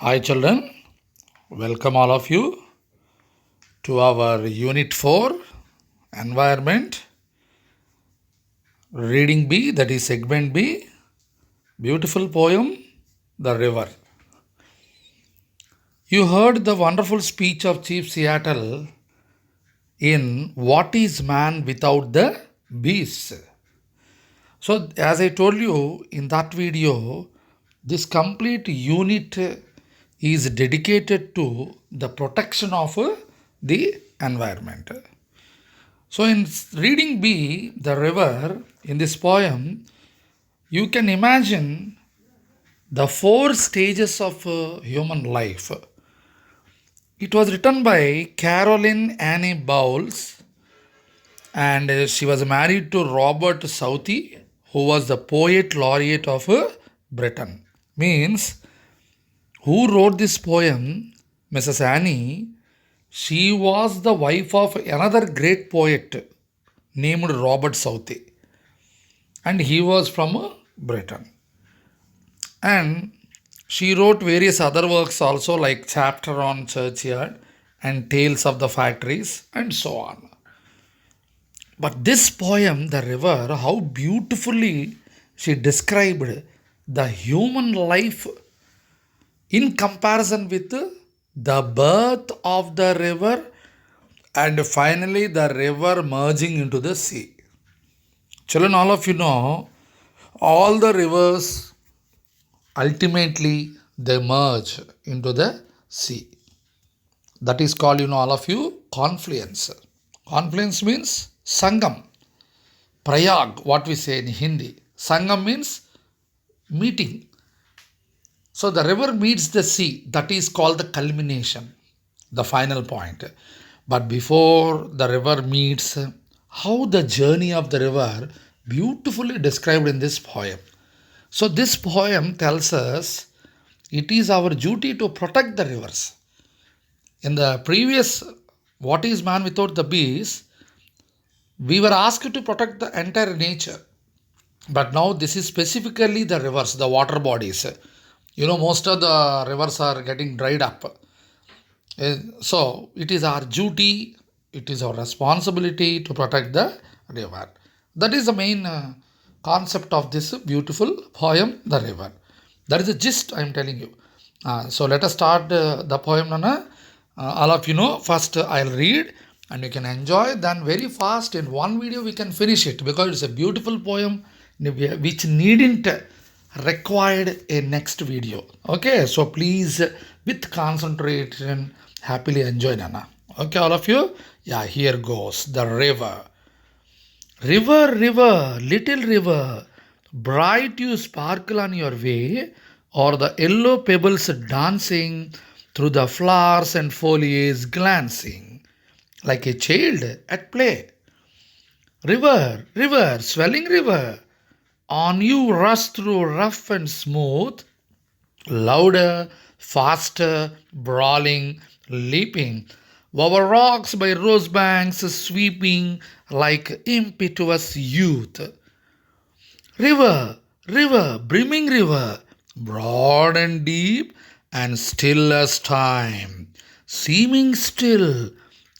Hi, children. Welcome all of you to our Unit 4 Environment Reading B, that is Segment B. Beautiful poem, The River. You heard the wonderful speech of Chief Seattle in What is Man Without the Beast? So, as I told you in that video, this complete unit is dedicated to the protection of the environment. So, in reading B, the river, in this poem, you can imagine the four stages of human life. It was written by Caroline Annie Bowles, and she was married to Robert Southey, who was the poet laureate of Britain. Means, who wrote this poem, Mrs. Annie, she was the wife of another great poet named Robert Southey, and he was from Britain. And she wrote various other works also, like Chapter on Churchyard and Tales of the Factories, and so on. But this poem, The River, how beautifully she described the human life in comparison with the birth of the river and finally the river merging into the sea. Children, all of you know, all the rivers ultimately they merge into the sea. That is called, all of you, confluence. Confluence means Sangam. Prayag, what we say in Hindi. Sangam means meeting. So the river meets the sea. That is called the culmination, the final point. But before the river meets, how the journey of the river beautifully described in this poem. So this poem tells us it is our duty to protect the rivers. In the previous What is Man Without the Beast, we were asked to protect the entire nature. But now this is specifically the rivers, the water bodies. Most of the rivers are getting dried up. So it is our duty, it is our responsibility to protect the river. That is the main concept of this beautiful poem, The River. That is the gist I am telling you. So let us start the poem, Nana. All of you know, first I'll read and you can enjoy. Then very fast in one video we can finish it because it's a beautiful poem which needn't required a next video. Okay, so please with concentration happily enjoy, Nana. Okay, all of you. Yeah, here goes the river. River, river, little river, bright you sparkle on your way, or the yellow pebbles dancing through the flowers and foliage glancing, like a child at play. River, river, swelling river, on you rush through rough and smooth, louder, faster, brawling, leaping, over rocks by rose banks sweeping like impetuous youth. River, river, brimming river, broad and deep and still as time, seeming still,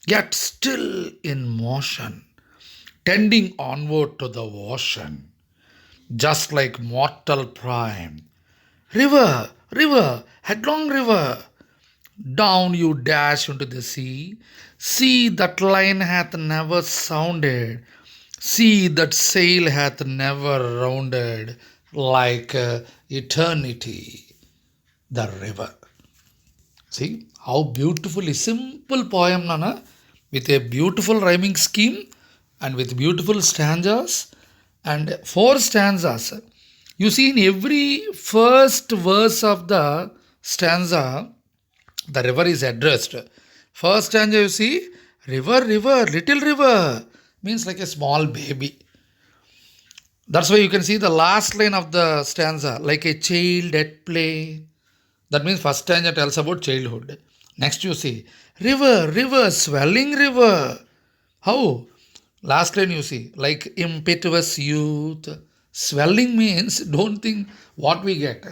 yet still in motion, tending onward to the ocean, just like mortal prime. River, river, headlong river, down you dash into the sea. Sea that line hath never sounded, sea that sail hath never rounded, like eternity, the river. See how beautifully simple poem, Nana, with a beautiful rhyming scheme and with beautiful stanzas and four stanzas. You see, in every first verse of the stanza, the river is addressed. First stanza, you see, river, river, little river, means like a small baby. That's why you can see the last line of the stanza, like a child at play. That means first stanza tells about childhood. Next you see, river, river, swelling river. How? Last line you see, like impetuous youth. Swelling means, don't think what we get.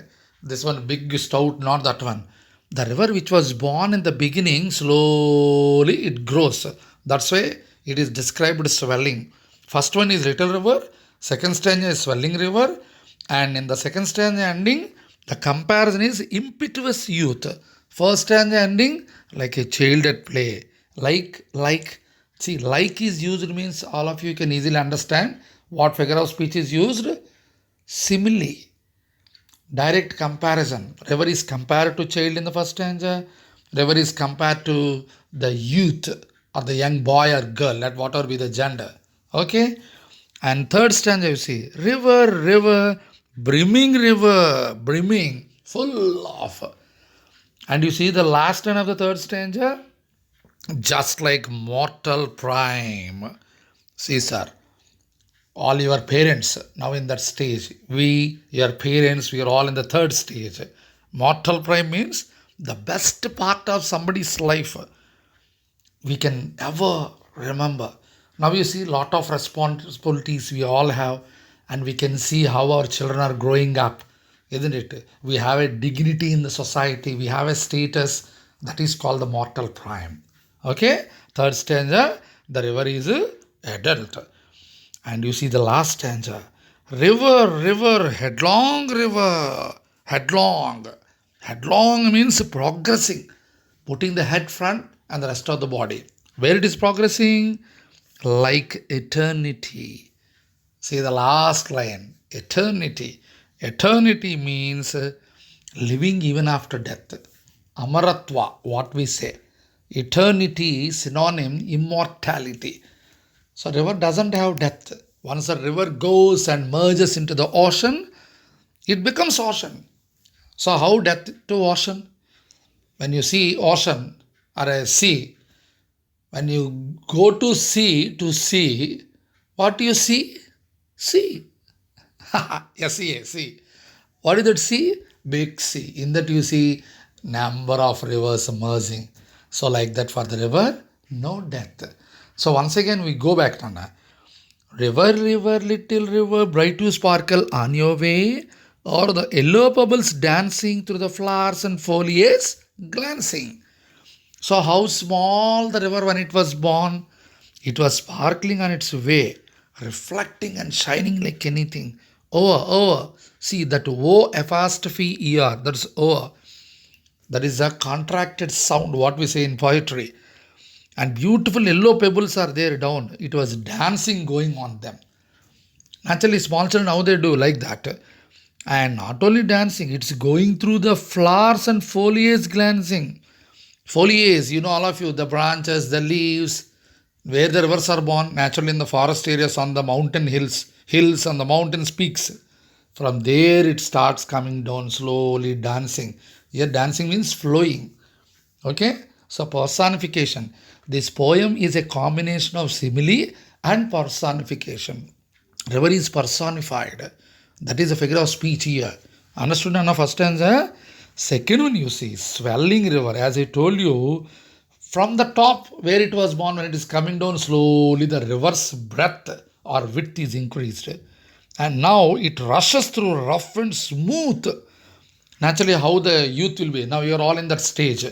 This one big stout, not that one. The river which was born in the beginning, slowly it grows. That's why it is described as swelling. First one is little river, second stanza is swelling river, and in the second stanza ending, the comparison is impetuous youth. First stanza ending, like a child at play. See, like is used means all of you can easily understand what figure of speech is used. Simile, direct comparison. River is compared to child in the first stanza. River is compared to the youth or the young boy or girl, let whatever be the gender. Okay? And third stanza you see, river, brimming, full of. And you see the last line of the third stanza, just like mortal prime. Caesar, all your parents now in that stage, your parents, we are all in the third stage. Mortal prime means the best part of somebody's life we can ever remember. Now you see lot of responsibilities we all have, and we can see how our children are growing up, isn't it? We have a dignity in the society, we have a status, that is called the mortal prime. Okay, third stanza, the river is adult. And you see the last stanza, river, headlong. Headlong means progressing, putting the head front and the rest of the body. Where it is progressing? Like eternity. See the last line, eternity. Eternity means living even after death. Amaratva, what we say. Eternity is synonym immortality. So river doesn't have death. Once a river goes and merges into the ocean, it becomes ocean. So how death to ocean? When you see ocean or a sea, when you go to see, what do you see? Sea. Yes, sea, sea. What is that sea? Big sea. In that you see number of rivers merging. So like that for the river, no death. So once again we go back to now. River, little river, bright to sparkle on your way, or the yellow bubbles dancing through the flowers and foliage glancing. So how small the river when it was born, it was sparkling on its way, reflecting and shining like anything. Over. See that O apostrophe ER, that's over. That is a contracted sound, what we say in poetry. And beautiful yellow pebbles are there down. It was dancing going on them. Naturally, small children, how they do like that. And not only dancing, it's going through the flowers and foliage glancing. Foliage, you know, all of you, the branches, the leaves, where the rivers are born, naturally in the forest areas, on the mountain hills on the mountain peaks. From there it starts coming down slowly, dancing. Here dancing means flowing. Okay, so personification. This poem is a combination of simile and personification. River is personified. That is a figure of speech here. Understood on the first stanza? Second one you see, swelling river. As I told you, from the top where it was born, when it is coming down slowly, the river's breadth or width is increased. And now it rushes through rough and smooth. Naturally, how the youth will be. Now you're all in that stage.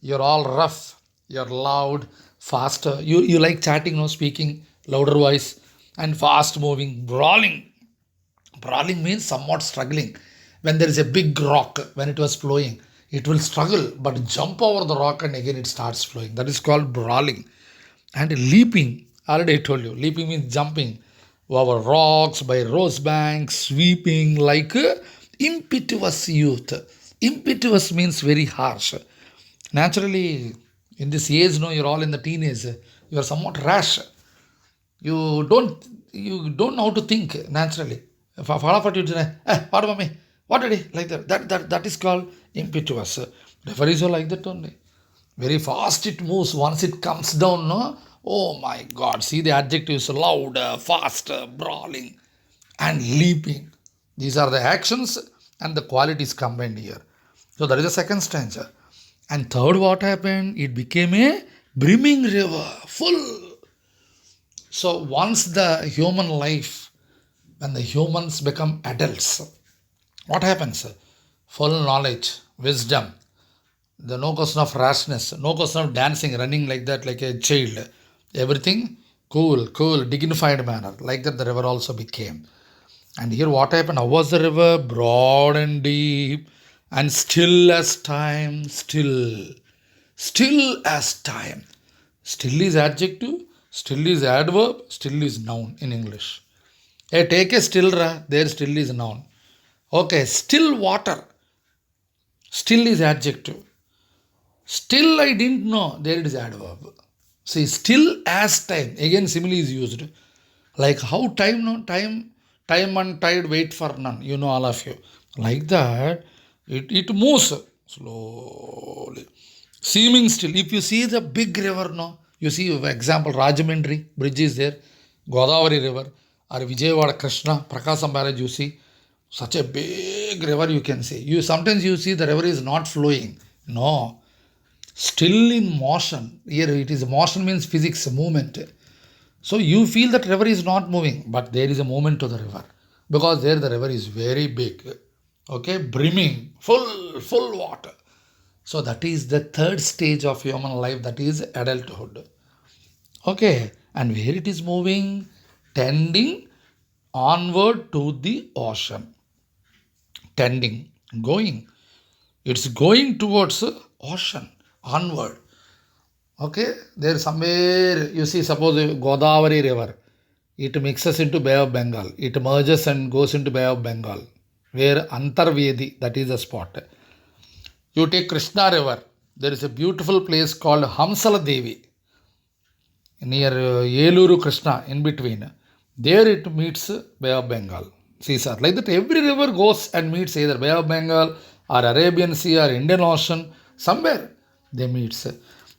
You're all rough, you're loud, faster. You like chatting, no speaking, louder voice, and fast moving, brawling. Brawling means somewhat struggling. When there is a big rock, when it was flowing, it will struggle but jump over the rock and again it starts flowing. That is called brawling. And leaping, already I told you, leaping means jumping over rocks, by rose banks, sweeping like impetuous youth. Impetuous means very harsh. Naturally, in this age, no, you're all in the teenage. You are somewhat rash. You don't know how to think naturally. If I follow you say, what about me? What did he like that? That is called impetuous. Refer is like that only. Very fast it moves. Once it comes down, no. Oh my God! See the adjectives: louder, faster, brawling, and leaping. These are the actions and the qualities combined here. So that is the second stanza. And third, what happened? It became a brimming river, full. So once the human life, when the humans become adults, what happens? Full knowledge, wisdom, The no question of rashness, no question of dancing, running like that, like a child. Everything cool, cool, dignified manner. Like that, the river also became. And here, what happened? How was the river? Broad and deep, and still as time, still as time. Still is adjective, still is adverb, still is noun in English. Hey, take a still, ra. There still is noun. Okay, still water, still is adjective. Still I didn't know. There it is adverb. See, still as time. Again, simile is used. Like how time, no time, time and tide wait for none. You know, all of you. Like that, it moves slowly. Seeming still. If you see the big river, no, you see, for example, Rajamundry bridge is there, Godavari river, or Vijayawada Krishna, Prakasam barrage, you see, such a big river you can see. You sometimes you see the river is not flowing. No, still in motion. Here it is motion means physics, movement. So you feel that river is not moving, but there is a movement to the river because there the river is very big. Okay, brimming, full water. So that is the third stage of human life, that is adulthood. Okay, and where it is moving, tending onward to the ocean, tending, going. It's going towards ocean, onward. Okay, there somewhere you see, suppose Godavari river, it mixes into Bay of Bengal. It merges and goes into Bay of Bengal, where Antarvedi, that is the spot. You take Krishna river, there is a beautiful place called Hamsala Devi near Yeluru Krishna in between. There it meets Bay of Bengal. See, sir, like that every river goes and meets either Bay of Bengal or Arabian Sea or Indian Ocean, somewhere they meet.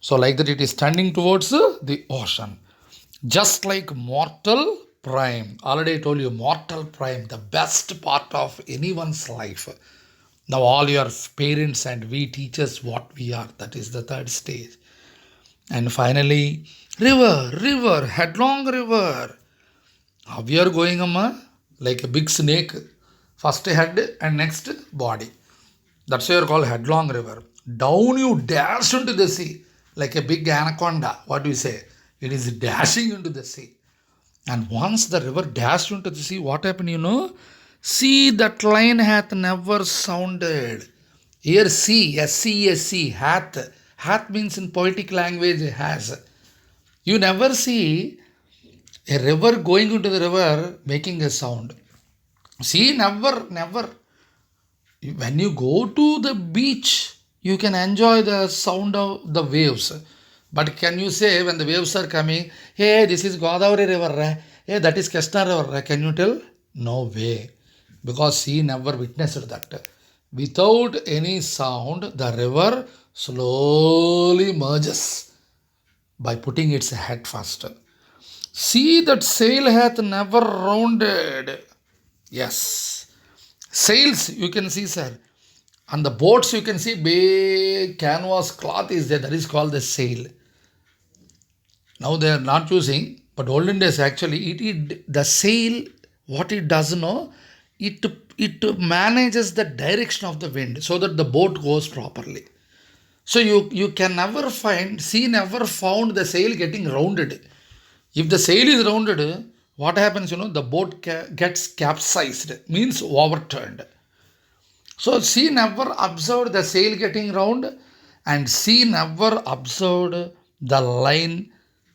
So, like that, it is tending towards the ocean. Just like mortal prime. Already I told you, mortal prime, the best part of anyone's life. Now, all your parents and we teachers, what we are, that is the third stage. And finally, river, headlong river. How we are going, Amma? Like a big snake. First head and next body. That's why you are called headlong river. Down you dash into the sea like a big anaconda. What do you say? It is dashing into the sea. And once the river dashed into the sea, what happened, you know? See, that line hath never sounded. Here, see, S-C-S-C, hath. Hath means in poetic language, has. You never see a river going into the river making a sound. See, never, never. When you go to the beach, you can enjoy the sound of the waves. But can you say when the waves are coming, hey, this is Godavari river, hey, that is Krishna river, can you tell? No way. Because he never witnessed that. Without any sound, the river slowly merges by putting its head first. See, that sail hath never rounded. Yes. Sails, you can see, sir. On the boats, you can see big canvas cloth is there. That is called the sail. Now they are not using, but olden days actually, the sail, what it does know, it it manages the direction of the wind so that the boat goes properly. So you can never find, see, never found the sail getting rounded. If the sail is rounded, what happens? You know, the boat gets capsized, means overturned. So she never observed the sail getting round, and she never observed the line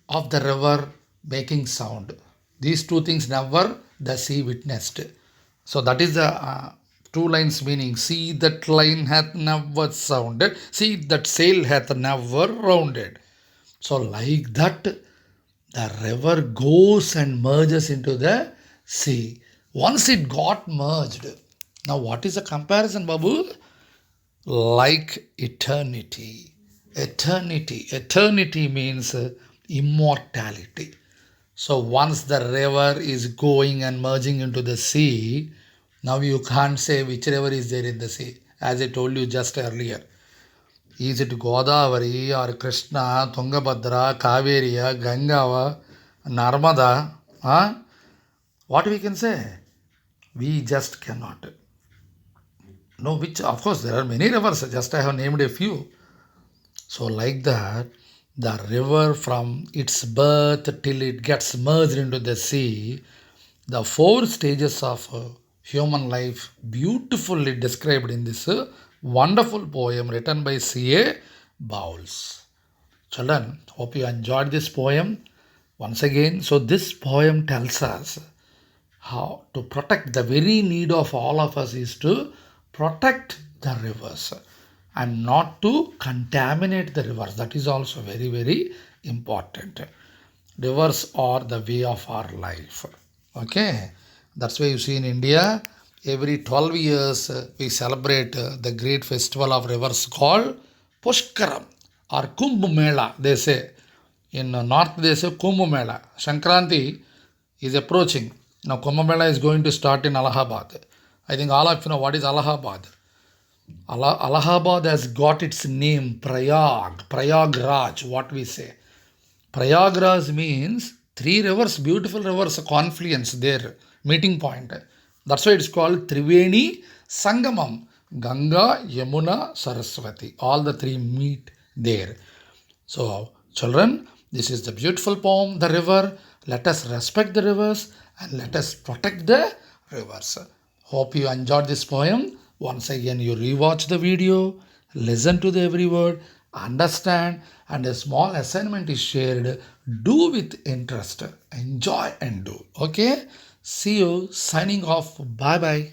of the river making sound. These two things never the sea witnessed. So that is the two lines meaning. See, that line hath never sounded. See, that sail hath never rounded. So like that, the river goes and merges into the sea. Once it got merged, now what is the comparison, Babu? Like eternity. Eternity means immortality. So once the river is going and merging into the sea, now you can't say which river is there in the sea. As I told you just earlier. Is it Godavari or Krishna, Tungabhadra, Kaveri, Ganga, Narmada? Huh? What we can say? We just cannot. No, which, of course, there are many rivers, just I have named a few. So, like that, the river from its birth till it gets merged into the sea, the four stages of human life beautifully described in this wonderful poem written by C.A. Bowles. Children, hope you enjoyed this poem. Once again, so this poem tells us how to protect. The very need of all of us is to protect the rivers and not to contaminate the rivers. That is also very, very important. Rivers are the way of our life. Okay, that's why you see in India every 12 years we celebrate the great festival of rivers called Pushkaram or Kumbh Mela. They say in north they say Kumbh Mela. Shankranti is approaching. Now Kumbh Mela is going to start in Allahabad. I think all of you know what is Allahabad. Allahabad has got its name Prayag, Prayagraj, what we say. Prayagraj means three rivers, beautiful rivers, confluence there, meeting point. That's why it's called Triveni Sangamam. Ganga, Yamuna, Saraswati. All the three meet there. So, children, this is the beautiful poem, The River. Let us respect the rivers and let us protect the rivers. Hope you enjoyed this poem. Once again, you rewatch the video, listen to the every word, understand, and a small assignment is shared. Do with interest, enjoy and do. Okay? See you. Signing off. Bye bye.